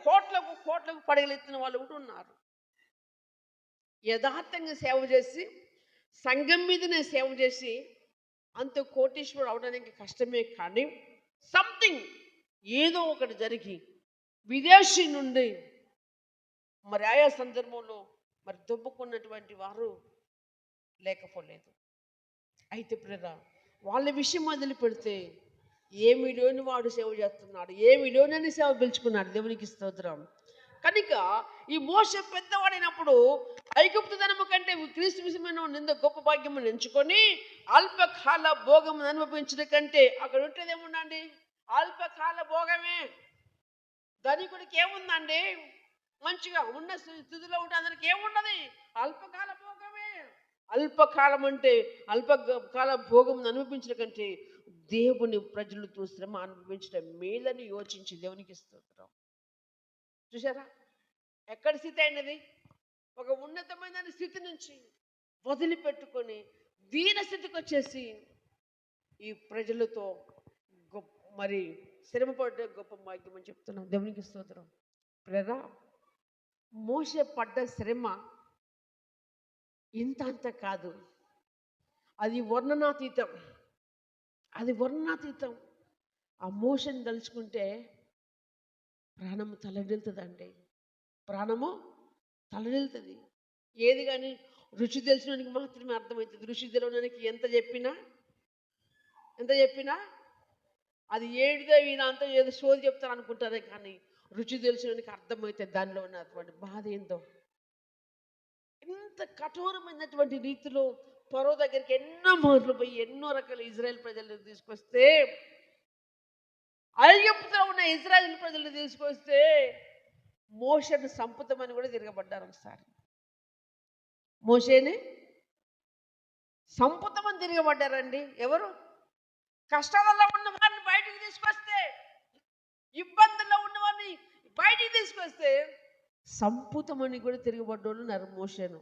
కోట్లకు పడగలెత్తిన వాళ్ళు కూడా ఉన్నారు. యథార్థంగా సేవ చేసి, సంఘం మీదనే సేవ చేసి అంత కోటీశ్వరుడు అవడానికి కష్టమే. కానీ సంథింగ్ ఏదో ఒకటి జరిగి విదేశీ నుండి మరి ఆయా సందర్భంలో మరి దొబ్బుకున్నటువంటి వారు లేకపోలేదు. అయితే ప్రేరా వాళ్ళ విషయం మొదలు పెడితే ఏమీ లేని వాడు సేవ చేస్తున్నాడు, ఏమీ లేనని సేవ పిలుచుకున్నాడు. దేవునికి స్తోత్రం. కనుక ఈ మోషే పెద్దవాడైనప్పుడు ఐగుప్తుదనము కంటే క్రీస్తు విషయమైన నింద గొప్ప భాగ్యము ఎంచుకొని అల్పకాల భోగము అనుభవించడం కంటే అక్కడ ఉంటుంది ఏముందండి? అల్పకాల భోగమే. ధనికుడికి ఏముందండి? మంచిగా ఉన్న స్థితిలో ఉంటే అందరికి ఏముండదు, అల్పకాల భోగమే. అల్పకాలం అంటే అల్పకాల భోగం అనుభవించడం కంటే దేవుని ప్రజలతో శ్రమ అనుభవించడం మేలని యోచించి దేవునికి స్తోత్రం. చూసారా ఎక్కడ స్థితి అయినది? ఒక ఉన్నతమైన స్థితి నుంచి వదిలిపెట్టుకొని దీన స్థితికి వచ్చేసి ఈ ప్రజలతో మరి శ్రమపడే గొప్ప భాగ్యం అని చెప్తున్నాం. దేవునికి స్తోత్రం. ప్రేరా మోషే పడ్డ శ్రమ ఇంత అంత కాదు, అది వర్ణనాతీతం. ఆ మోషన్ తలుచుకుంటే ప్రాణము తలడిల్తుందండి, ఏది కానీ రుచి తెలిసినోనికి మాత్రమే అర్థమవుతుంది. రుచి తెలియడానికి ఎంత చెప్పినా అది ఏడిదో ఈయన అంతా ఏదో సోది చెప్తారు అనుకుంటారే, కానీ రుచి తెలిసినోనికి అర్థమవుతుంది దానిలో ఉన్నటువంటి బాధ ఏందో. ఇంత కఠోరమైనటువంటి రీతిలో ఫరో దగ్గరికి ఎన్నో మార్లు పోయి ఎన్నో రకాల ఇజ్రాయెల్ ప్రజలను తీసుకొస్తే, ఐగుప్తులో ఉన్న ఇజ్రాయెల్ ప్రజలను తీసుకొస్తే మోషేను సంపుతామని కూడా తిరగబడ్డారు ఒకసారి. మోషేని సంపుతమని తిరగబడ్డారండి. ఎవరు? కష్టాలలో ఉన్న వారిని బయటికి తీసుకొస్తే, ఇబ్బందుల్లో ఉన్న వారిని బయటికి తీసుకొస్తే సంపుతమని కూడా తిరగబడ్డోళ్ళు ఉన్నారు మోషేను.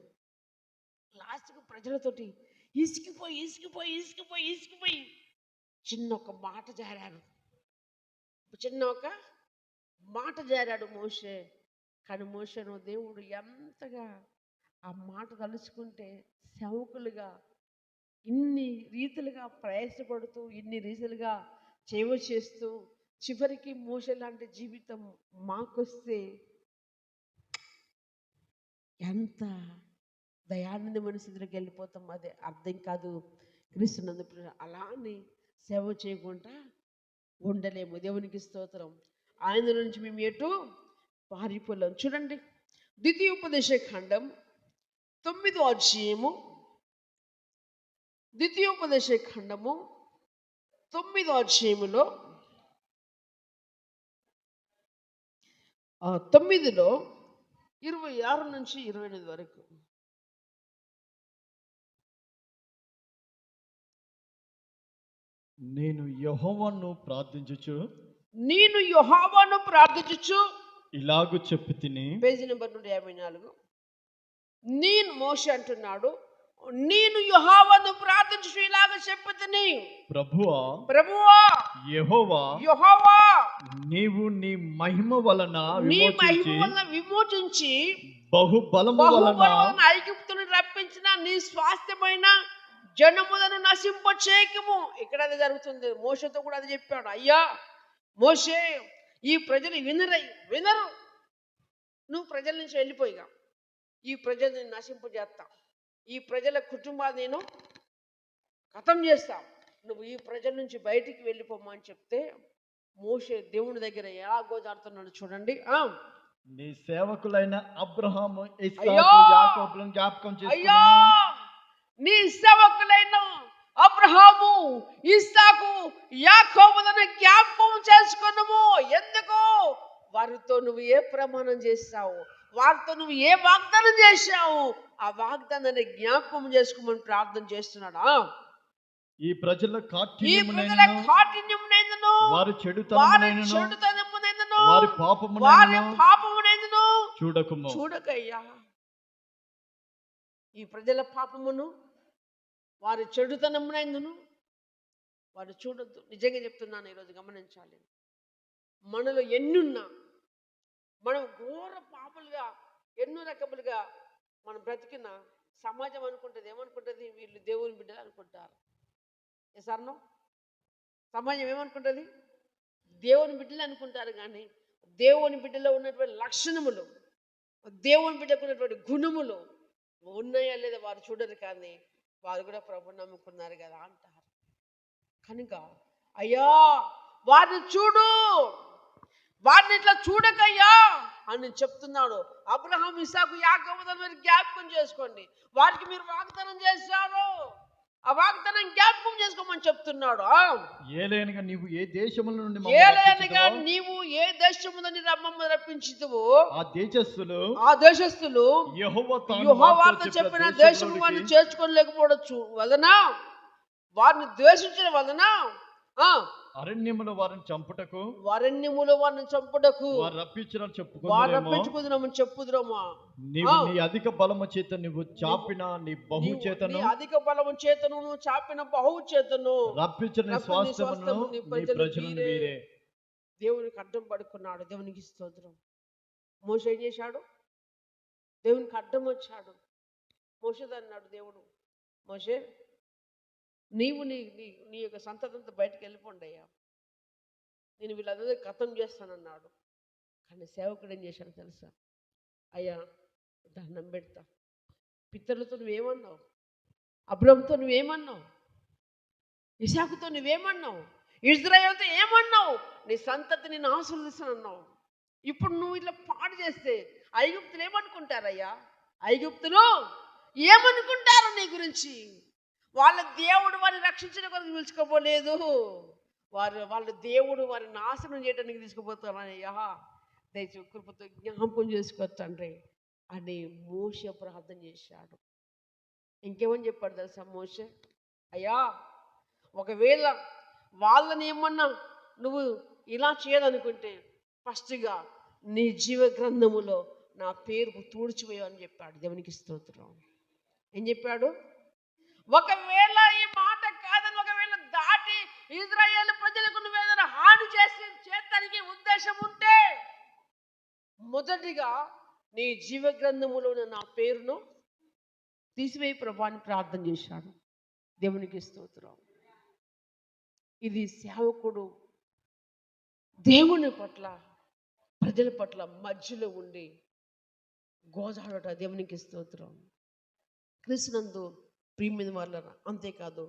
లాస్ట్కు ప్రజలతోటి ఇసికిపోయి చిన్న ఒక మాట జారాడు మోషే. కానీ మోషేను దేవుడు ఎంతగా ఆ మాట తలుచుకుంటే సేవకులుగా ఇన్ని రీతులుగా ప్రయాసపడుతూ, ఇన్ని రీతులుగా సేవ చేస్తూ, చివరికి మోషే లాంటి జీవితం మాకొస్తే ఎంత దయానందమైన స్థితిలోకి వెళ్ళిపోతాం. అదే అర్థం కాదు. క్రీస్తునందు అలా అని సేవ చేయకుండా ఉండలేము. దేవునికి స్తోత్రం. ఆయన నుంచి మేము ఎటు పారిపోలేము. చూడండి, ద్వితీయోపదేశ ఖండం 9వ అధ్యాయము, ద్వితీయోపదేశ ఖండము 9వ అధ్యాయములో 9లో 26 నుంచి 28 వరకు. నేను యెహోవాను ప్రార్థించుచు ఇలాగు చెప్పి తిని. Page number 154. నేను మోషే అంటున్నాడు, నేను యెహోవాను ప్రార్థించుచు ఇలాగ చెప్పి తిని, ప్రభువా యెహోవా నీవు నీ మహిమ వలన విమోచించి బహుబలము వలన ఐగుప్తును రప్పించిన నీ స్వాస్థ్యమైన జనములను నశింప చేయకము. ఇక్కడ అది జరుగుతుంది. మోషేతో కూడా అది చెప్పాడు. అయ్యా మోషే, ఈ ప్రజలు వినరు. నువ్వు ప్రజల నుంచి వెళ్ళిపోయిగా ఈ ప్రజల్ని నశింపజేస్తా, ఈ ప్రజల కుటుంబాలు నేను ఖతం చేస్తా, నువ్వు ఈ ప్రజల నుంచి బయటికి వెళ్ళిపోమని చెప్తే మోషే దేవుని దగ్గర ఎలా గోజాడుతున్నాడు చూడండి. నీ సేవకులైన అబ్రహాము, ఇస్సాకు, యాకోబులను జ్ఞాపకం చేసుకో. నీ సేవకులైన అబ్రహాము, ఇస్సాకు, యాకోబులను జ్ఞాపకం చేసుకున్నాము. ఎందుకు? వారితో నువ్వు ఏ ప్రమాణం చేస్తావు, వారితో నువ్వు ఏ వాగ్దానం చేశావు, ఆ వాగ్దానాన్ని జ్ఞాపకం చేసుకోమని ప్రార్థన చేస్తున్నాడా. ఈ ప్రజల కాఠిన్యమునైనను, వారి చెడుతనమునైనను, వారి పాపమునైనను చూడకయ్యా. ఈ ప్రజల పాపమును, వారి చెడుతనమునైనను వారు చూడొద్దు. నిజంగా చెప్తున్నాను, ఈరోజు గమనించాలి. మనలో ఎన్నున్నా, మనం ఘోర పాపలుగా ఎన్నో రకములుగా మనం బ్రతికిన సమాజం అనుకుంటుంది, ఏమనుకుంటుంది, వీళ్ళు దేవుని బిడ్డలు అనుకుంటారు. ఎసర్నో సమాజం ఏమనుకుంటుంది? దేవుని బిడ్డలు అనుకుంటారు. కానీ దేవుని బిడ్డలో ఉన్నటువంటి లక్షణములు, దేవుని బిడ్డకు ఉన్నటువంటి గుణములు ఉన్నాయా లేదా వారు చూడరు. కానీ వారు కూడా ప్రభువుని నమ్ముకున్నారు కదా అంటారు. కనుక అయ్యా వారిని చూడు, వారిని ఇట్లా చూడకయ్యా అని చెప్తున్నాడు. అబ్రహాం, ఇస్సాకు, యాకోబులను మీరు జ్ఞాపకం చేసుకోండి. వారికి మీరు వాగ్దానం చేశారు, ఆ వాగ్దానం జ్ఞాపకం చేసుకోమని చెప్తున్నాడు. ఏలయనగా నీవు ఏ దేశముల నుండి మమ్మల్ని రప్పించుదువో ఆ దేశస్థులు యెహోవాతో చెప్పిన దేశము వారిని చేర్చుకోలేకపోవచ్చు వలన, వారిని ద్వేషించడం వలన అరణ్యములో వారిని చంపుటకు వారు రప్పించుకుందామని చెప్పుదురమ్మా. నీవు నీ అధిక బలము చేత నువ్వు చాపిన నీ బహు చేతను, అధిక బలము చేతను నువ్వు చాపిన బహు చేతను రప్పించిన స్వాస్థ్యమును నీ ప్రజలను వీరే. దేవునికి అడ్డం పడుకున్నాడు. దేవునికి స్తోత్రం. మోషే ఏం చేశాడు? దేవునికి అడ్డం వచ్చాడు. మోషే అన్నాడు దేవుడు, మోషే నీవు నీ నీ యొక్క సంతతంతో బయటకు వెళ్ళిపోండి అయ్యా, నేను వీళ్ళందరూ ఖతం చేస్తానన్నాడు. కానీ సేవకుడు ఏం చేశాడు తెలుసా? అయ్యా దండం పెడతా, పితరులతో నువ్వేమన్నావు, అబ్రహాముతో నువ్వేమన్నావు, ఇసాకుతో నువ్వేమన్నావు, ఇజ్రాయేలుతో ఏమన్నావు, నీ సంతతి నేను ఆశీర్వదిస్తానన్నావు. ఇప్పుడు నువ్వు ఇట్లా పాడు చేస్తే ఐగుప్తులు ఏమనుకుంటారయ్యా? ఐగుప్తులు ఏమనుకుంటారు నీ గురించి? వాళ్ళ దేవుడు వారిని రక్షించిన కొరకు పిలుచుకోపోలేదు, వాళ్ళ దేవుడు వారిని నాశనం చేయడానికి తీసుకుపోతానయ్యా, దయచేసి కృపతో జ్ఞాపకం చేసుకోవచ్చు తండ్రి అని మోషే ప్రార్థన చేశాడు. ఇంకేమని చెప్పాడు తెలుసా మోషే? అయ్యా, ఒకవేళ వాళ్ళని ఏమన్నా నువ్వు ఇలా చేయదనుకుంటే ఫస్ట్గా నీ జీవ గ్రంథములో నా పేరు తూడ్చివేయు అని చెప్పాడు. దేవునికి స్తోత్రం. ఏం చెప్పాడు? ఒకవేళ ఈ మాట కాదని ఒకవేళ దాటి ఇజ్రాయేల్ ప్రజలకు నువ్వేదైనా హాని చేస్తానికి ఉద్దేశం ఉంటే మొదటిగా నీ జీవ గ్రంథములో నా పేరును తీసివేయి ప్రభా అని ప్రార్థన చేశాడు. దేవునికి స్తోత్రం. ఇది సేవకుడు దేవుని పట్ల ప్రజల పట్ల మధ్యలో ఉండి గోజాడట. దేవునికి స్తోత్రం. క్రీస్తునందు ప్రియమైన వాళ్ళరా, అంతేకాదు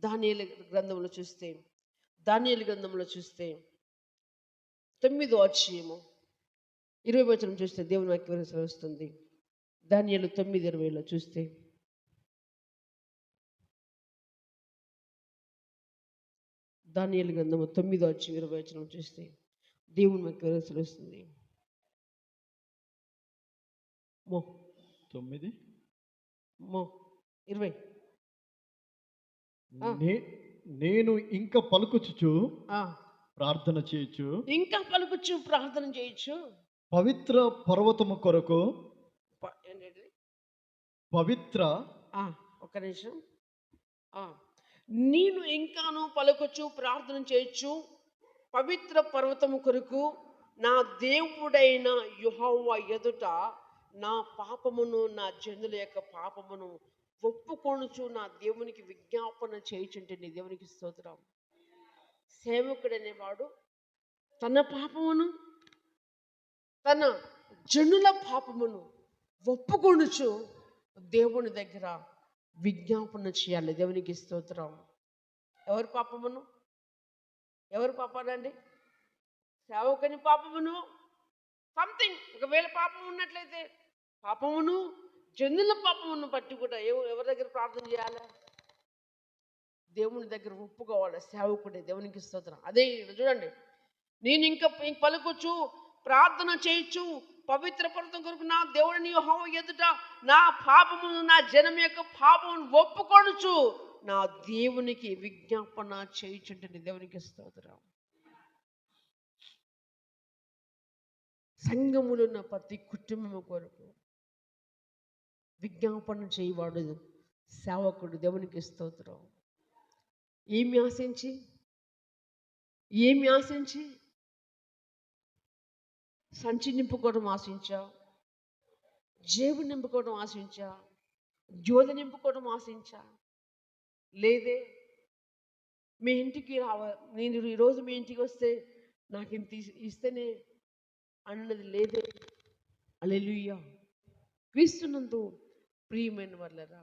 దానియేలు గ్రంథంలో చూస్తే 9వ అధ్యాయము 20వ వచనం చూస్తే దేవుని వాక్యం వస్తుంది. దానియేలు 9:20లో చూస్తే దానియేలు గ్రంథము 9వ అధ్యాయం 20వ వచనం చూస్తే దేవుని వాక్యం వస్తుంది. 9 20 నేను ఇంకా పలుకుచుచు ప్రార్థన చేయొచ్చు, ఇంకా పలుకుచు ప్రార్థన చేయొచ్చు. పవిత్ర పర్వతము కొరకు పవిత్ర ఒక్క నిమిషం. నేను ఇంకాను పలుకుచు ప్రార్థన చేయొచ్చు పవిత్ర పర్వతము కొరకు నా దేవుడైన యెహోవా ఎదుట నా పాపమును నా జనుల యొక్క పాపమును ఒప్పుకొనుచు నా దేవునికి విజ్ఞాపన చేయుచుంటే నీ దేవునికి స్తోత్రం. సేవకుడనేవాడు తన పాపమును తన జనుల పాపమును ఒప్పుకొనుచు దేవుని దగ్గర విజ్ఞాపన చేయాలి. దేవునికి స్తోత్రం. ఎవరి పాపాలండి? సేవకుని పాపమును సంథింగ్. ఒకవేళ పాపం ఉన్నట్లయితే పాపమును జనుల పాపమును బట్టి కూడా ఎవరి దగ్గర ప్రార్థన చేయాలి? దేవుని దగ్గర ఒప్పుకోవాలి సేవకుడే. దేవునికి స్తోత్రం. అదే చూడండి, నేను ఇంకా పలుకుచు ప్రార్థన చేయొచ్చు పవిత్ర పర్వతం కొరకు నా దేవుడిని యెహోవా ఎదుట నా పాపమును నా జనం యొక్క పాపమును ఒప్పుకొనుచు నా దేవునికి విజ్ఞాపన చేయుచుంటే దేవునికి స్తోత్రం. సంఘములో ఉన్న ప్రతి కుటుంబం కొరకు విజ్ఞాపన చేయవాడు సేవకుడు. దేవునికి స్తోత్రం. ఏమి ఆశించి సంచి నింపుకోవడం ఆశించా, జేబు నింపుకోవడం ఆశించా, జోల నింపుకోవడం ఆశించా? లేదే. మీ ఇంటికి నేను ఈరోజు మీ ఇంటికి వస్తే నాకు ఇంత ఇస్తేనే అన్నది లేదే. హల్లెలూయా. క్రీస్తునందు ప్రియమైన వాళ్ళరా,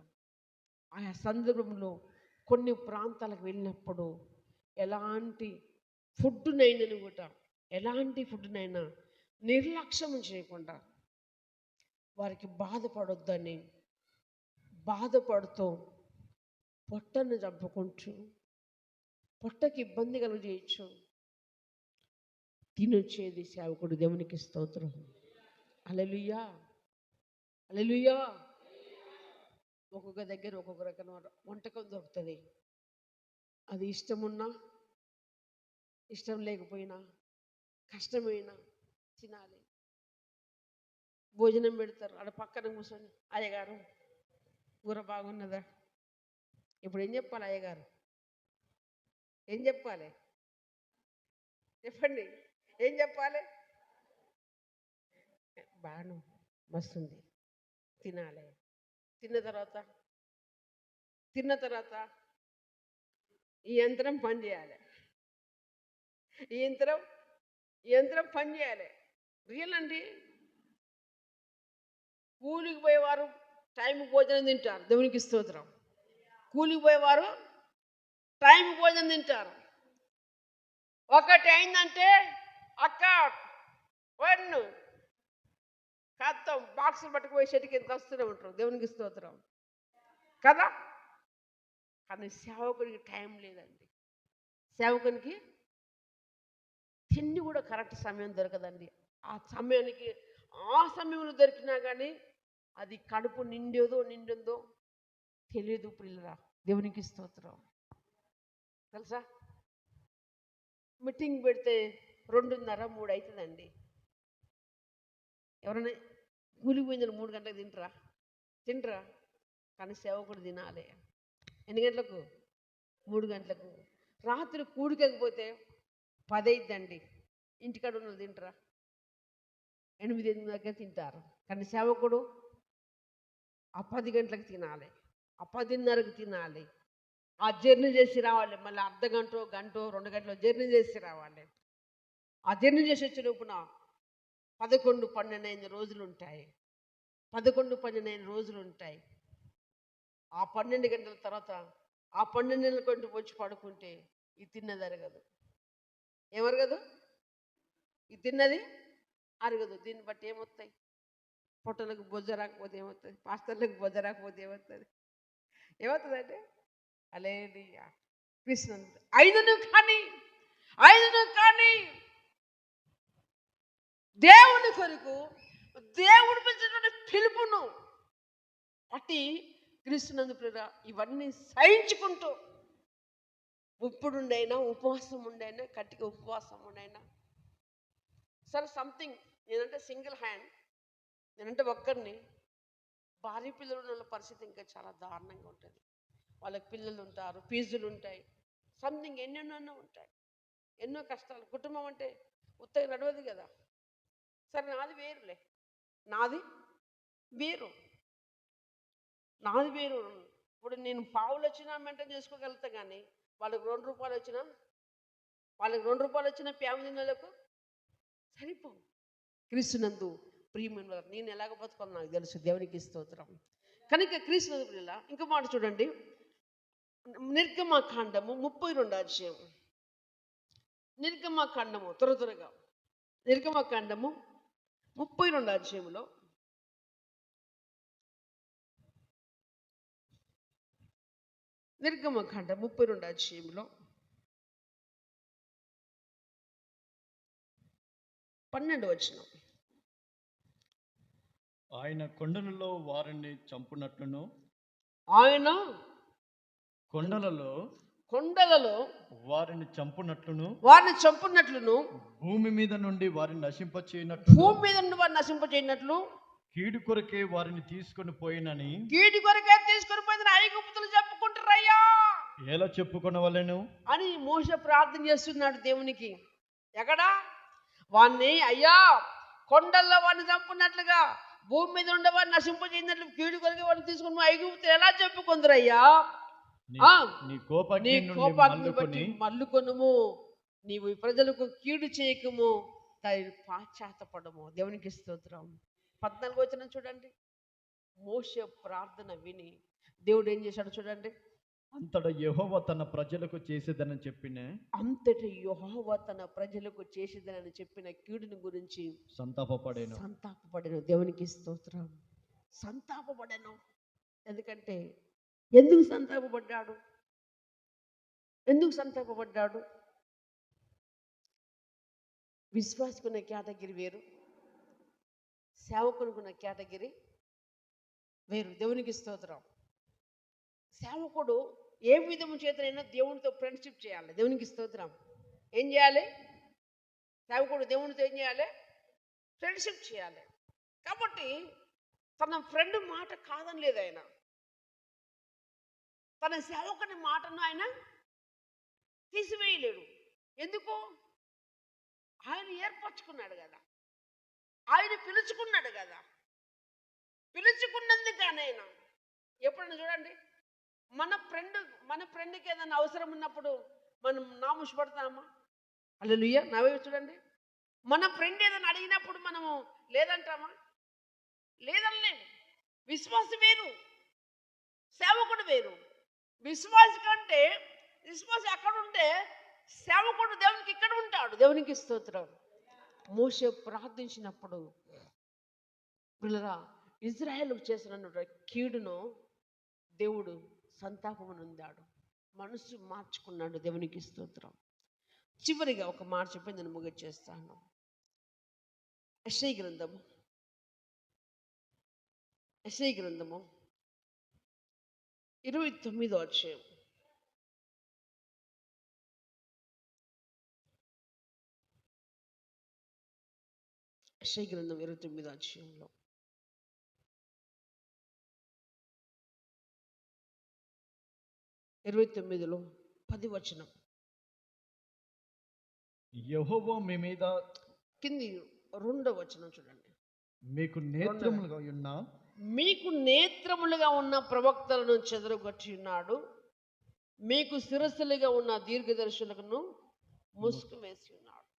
ఆయా సందర్భంలో కొన్ని ప్రాంతాలకు వెళ్ళినప్పుడు ఎలాంటి ఫుడ్నైనా నిర్లక్ష్యం చేయకుండా వారికి బాధపడుతూ పొట్టను చంపుకుంటూ పొట్టకి ఇబ్బంది కలుగజేయచ్చు తినొచ్చేది సేవకుడు. దేవునికి స్తోత్రం. హల్లెలూయా. హల్లెలూయా. ఒక్కొక్క దగ్గర ఒక్కొక్క రకమైన వంటకం దొరుకుతుంది. అది ఇష్టమున్నా ఇష్టం లేకపోయినా కష్టమైనా తినాలి. భోజనం పెడతారు, ఆడ పక్కన కూర్చొని అయ్యగారు కూర బాగున్నదా? ఇప్పుడు ఏం చెప్పాలి అయ్యగారు? ఏం చెప్పాలి? చెప్పండి, ఏం చెప్పాలి? బాను మస్తుంది, తినాలి. తిన్న తర్వాత ఈ యంత్రం పని చేయాలి. ఈ యంత్రం పని చేయాలి. రియల్ అండి. కూలికి పోయేవారు టైంకి భోజనం తింటారు. దేవునికి స్తోత్రం. కూలికి పోయేవారు టైంకి భోజనం తింటారు. ఒకటి అయిందంటే అక్క వన్ను కత్తం బాక్సులు పట్టుకుపోయి చెట్టుకి ఎంత వస్తూనే ఉంటారు. దేవునికి స్తోత్రం కదా. కానీ సేవకునికి టైం లేదండి. సేవకునికి తిండి కూడా కరెక్ట్ సమయం దొరకదండి. ఆ సమయంలో దొరికినా కానీ అది కడుపు నిండిందో తెలియదు పిల్లరా. దేవునికి స్తోత్రం. తెలుసా, మీటింగ్ పెడితే 2:30, 3 అవుతుందండి. ఎవరైనా కూలికి పోయిందని 3 గంటలకు తింటరా? కానీ సేవకుడు తినాలి. ఎన్ని గంటలకు? 3 గంటలకు. రాత్రి కూడికపోతే 10 అవుతుందండి. ఇంటికాడ ఉన్నది తింటరా? 8, 8 దగ్గర తింటారు. కానీ సేవకుడు ఆ 10 గంటలకు తినాలి, ఆ 10:30కు తినాలి, ఆ జర్నీ చేసి రావాలి. మళ్ళీ అర్ధ గంట, 2 గంటలు జర్నీ చేసి రావాలి. ఆ జర్నీ చేసి వచ్చే లోపున 11, 12 రోజులు ఉంటాయి. 11, 12 రోజులు ఉంటాయి. ఆ 12 గంటల తర్వాత ఆ 12 గంటలు వచ్చి పడుకుంటే ఇది తిన్నది అరగదు. ఏమరగదు? ఇది తిన్నది అరగదు. దీన్ని బట్టి ఏమొస్తాయి? పొట్టలకు బొజ్జ రాకపోతే ఏమవుతుంది? పాస్తర్లకు బొజ్జ రాకపోతే ఏమవుతుంది? ఏమవుతుందంటే హల్లెలూయా. కృష్ణ ఐదును కానీ దేవుని కొరకు, దేవుడు పెంచినటువంటి పిలుపును బట్టి క్రీస్తునందు ప్రియులారా ఇవన్నీ సహించుకుంటూ ఇప్పుడుండైనా, ఉపవాసం ఉండైనా, గట్టిగా ఉపవాసం ఉండైనా సరే సంథింగ్. నేనంటే సింగిల్ హ్యాండ్, నేనంటే ఒక్కరిని. భార్య పిల్లలు ఉన్న పరిస్థితి ఇంకా చాలా దారుణంగా ఉంటుంది. వాళ్ళకి పిల్లలు ఉంటారు, ఫీజులు ఉంటాయి, సంథింగ్ ఎన్నెన్నో ఉంటాయి, ఎన్నో కష్టాలు. కుటుంబం అంటే ఉత్తగా నడవదు కదా. సరే నాది వేరులే, నాది వేరు. ఇప్పుడు నేను పావులు వచ్చినా మెయింటైన్ చేసుకోగలుగుతా, కానీ వాళ్ళకి 2 రూపాయలు వచ్చినా ఫ్యామిలీలకు సరిపోవు. క్రీస్తునందు ప్రియమైన నేను ఎలాగ బతుకోవాలో నాకు తెలుసు. దేవునికి స్తోత్రం. కనుక క్రీస్తునందు ప్రియులారా ఇంకో మాట చూడండి. నిర్గమకాండము 32వ అధ్యాయం. నిర్గమకాండము త్వరగా నిర్గమకాండము 32వ అధ్యాయంలో నిర్గమకాండం 32వ అధ్యాయంలో 12వ వచనం. ఆయన కొండలలో వారిని చంపునట్లును, ఆయన కొండలలో వారిని చంపునట్లును, భూమి మీద నుండి వారిని నశింపచేయనట్లు, కీడు కొరకే వారిని తీసుకొని పోయినని ఐగుప్తులు చెప్పుకుంటారయ్యా. ఎలా చెప్పుకొనవలెను అని మోషే ప్రార్థన చేస్తున్నాడు దేవునికి. ఎక్కడా? వాణ్ణి అయ్యా కొండల్లో వాడిని చంపున్నట్లుగా, భూమి మీద ఉండేవాడిని నశింపజేసినట్లు కీడు కొరకే వాడిని తీసుకుని ఐగుప్తులు ఎలా చెప్పుకుందరయ్యా? నీ కోపాగ్ని బట్టి మల్లుకొనుము, నీవు ఈ ప్రజలకు కీడు చేయకము, పాశ్చాత్తపడము. దేవునికి స్తోత్రం. 14వ వచనం చూడండి. మోషే ప్రార్థన విని దేవుడు ఏం చేశాడు చూడండి. అంతటా యెహోవా తన ప్రజలకు చేసేదనని చెప్పిన కీడుని గురించి సంతాపపడెను. దేవునికి స్తోత్రం. సంతాపపడెను. ఎందుకంటే ఎందుకు సంతాపపడ్డాడు? విశ్వాసకున్న కేటగిరీ వేరు, సేవకునుకున్న కేటగిరీ వేరు. దేవునికి స్తోత్రం. సేవకుడు ఏ విధము చేతనైనా దేవునితో ఫ్రెండ్షిప్ చేయాలి. దేవునికి స్తోత్రం. ఏం చేయాలి? సేవకుడు దేవునితో ఏం చేయాలి? ఫ్రెండ్షిప్ చేయాలి. కాబట్టి తన ఫ్రెండ్ మాట కాదని లేదు ఆయన. తన సేవకుని మాటను ఆయన తీసివేయలేడు. ఎందుకు? ఆయన ఏర్పరచుకున్నాడు కదా, ఆయన పిలుచుకున్నాడు కదా. పిలుచుకున్నందుకనైనా ఎప్పుడన్నా చూడండి, మన ఫ్రెండ్కి ఏదైనా అవసరం ఉన్నప్పుడు మనం నాముషపడతామా? హల్లెలూయా. నావే చూడండి. మన ఫ్రెండ్ ఏదైనా అడిగినప్పుడు మనము లేదంటామా? లేదనలేము. విశ్వాసం వేరు, సేవకుడు వేరు. విశ్వాసం ఎక్కడ ఉంటే సేవకుడు దేవునికి ఇక్కడ ఉంటాడు. దేవునికి స్తోత్రం. మోషే ప్రార్థించినప్పుడు పిల్లరా ఇజ్రాయేలు చేసిన కీడును దేవుడు సంతాపమునందాడు, మనసు మార్చుకున్నాడు. దేవునికి స్తోత్రం. చివరిగా ఒక మాట చెప్పి నేను ముగించేస్తాను. యెషయా గ్రంథము 29వ అధ్యాయం. యెషయా గ్రంథం 29వ అధ్యాయంలో 29లో 10 వచనం. యెహోవా మీ మీద కింది 2వ వచనం చూడండి. మీకు నేత్రములుగా ఉన్న మీకు నేత్రములుగా ఉన్న ప్రవక్తలను చెదరగొట్టి ఉన్నాడు, మీకు శిరస్సులుగా ఉన్న దీర్ఘదర్శులను ముసుగు వేసి ఉన్నాడు.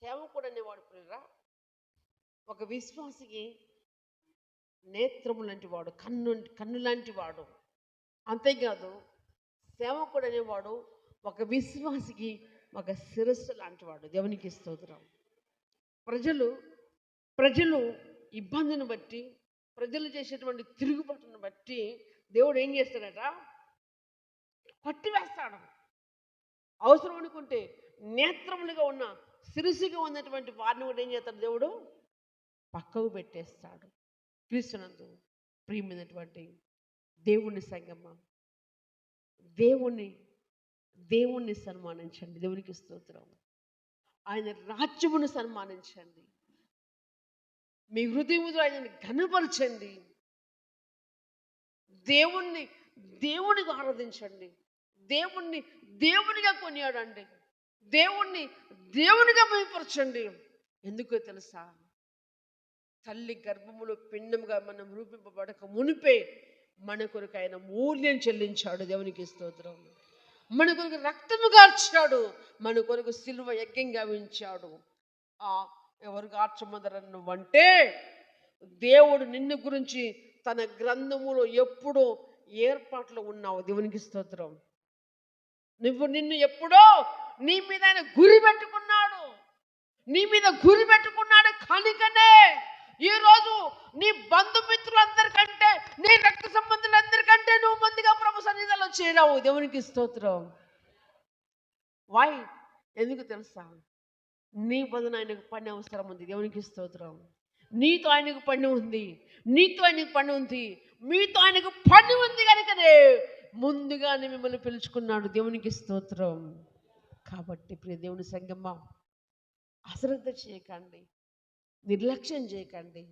సేవకుడు అనేవాడు ప్రియరా ఒక విశ్వాసికి నేత్రము లాంటి వాడు, కన్ను లాంటి వాడు. అంతేకాదు సేవకుడు అనేవాడు ఒక విశ్వాసికి ఒక శిరస్సు లాంటి వాడు. దేవునికి స్తోత్రం. ప్రజలు ఇబ్బందిని బట్టి, ప్రజలు చేసేటువంటి తిరుగుబాటును బట్టి దేవుడు ఏం చేస్తాడట? కొట్టివేస్తాడు. అవసరం అనుకుంటే నేత్రములుగా ఉన్న శిరస్సుగా ఉన్నటువంటి వారిని కూడా ఏం చేస్తాడు? దేవుడు పక్కకు పెట్టేస్తాడు. క్రీస్తునందు ప్రియమైనటువంటి దేవుని సంగమ, దేవుణ్ణి సన్మానించండి. దేవునికి స్తోత్రం. ఆయన రాజ్యమును సన్మానించండి. మీ హృదయముతో ఆయనని ఘనపరచండి. దేవునిగా ఆరాధించండి. దేవునిగా కొనియాడండి. దేవునిగా భయపరచండి. ఎందుకో తెలుసా? తల్లి గర్భములో పిండముగా మనం రూపింపబడక మునిపే మన కొరకు ఆయన మూల్యం చెల్లించాడు. దేవునికి స్తోత్రం. మన కొరకు రక్తము గార్చాడు. మన కొరకు సిలువ యజ్ఞంగా ఉంచాడు. ఎవరు గార్చమదరని నువ్వంటే దేవుడు నిన్ను గురించి తన గ్రంథములో ఎప్పుడో ఏర్పాట్లో ఉన్నావు. దేవునికి స్తోత్రం. నిన్ను ఎప్పుడో నీ మీద ఆయన గురి పెట్టుకున్నాడు. కనుకనే ఈరోజు నీ బంధుమిత్రులందరికంటే, నీ రక్త సంబంధులందరికంటే నువ్వు ముందుగా ప్రభు సన్నిధిలో చేరావు. దేవునికి స్తోత్రం. వై? ఎందుకు తెలుసా? నీ బదులు ఆయనకు పని అవసరం ఉంది. దేవునికి స్తోత్రం. నీతో ఆయనకు పని ఉంది. మీతో ఆయనకు పని ఉంది కనుకనే ముందుగానే మిమ్మల్ని పిలుచుకున్నాడు. దేవునికి స్తోత్రం. కాబట్టి ప్రియ దేవుని సంగమ, అశ్రద్ధ చేయకండి, నిర్లక్ష్యం చేయకండి.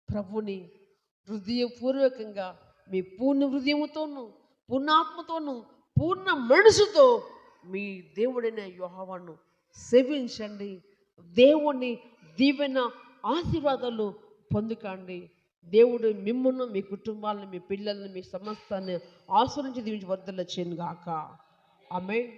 ప్రభుని హృదయపూర్వకంగా మీ పూర్ణ హృదయముతోనూ, పూర్ణాత్మతోనూ, పూర్ణ మనసుతో మీ దేవుడైన యెహోవాను సేవించండి. దేవుని దీవెన ఆశీర్వాదాలు పొందుకోండి. దేవుడు మిమ్మును, మీ కుటుంబాలను, మీ పిల్లల్ని, మీ సమస్తాన్ని ఆశీర్వదించి దీవించి వర్ధల చేయను గాక. ఆమేన్.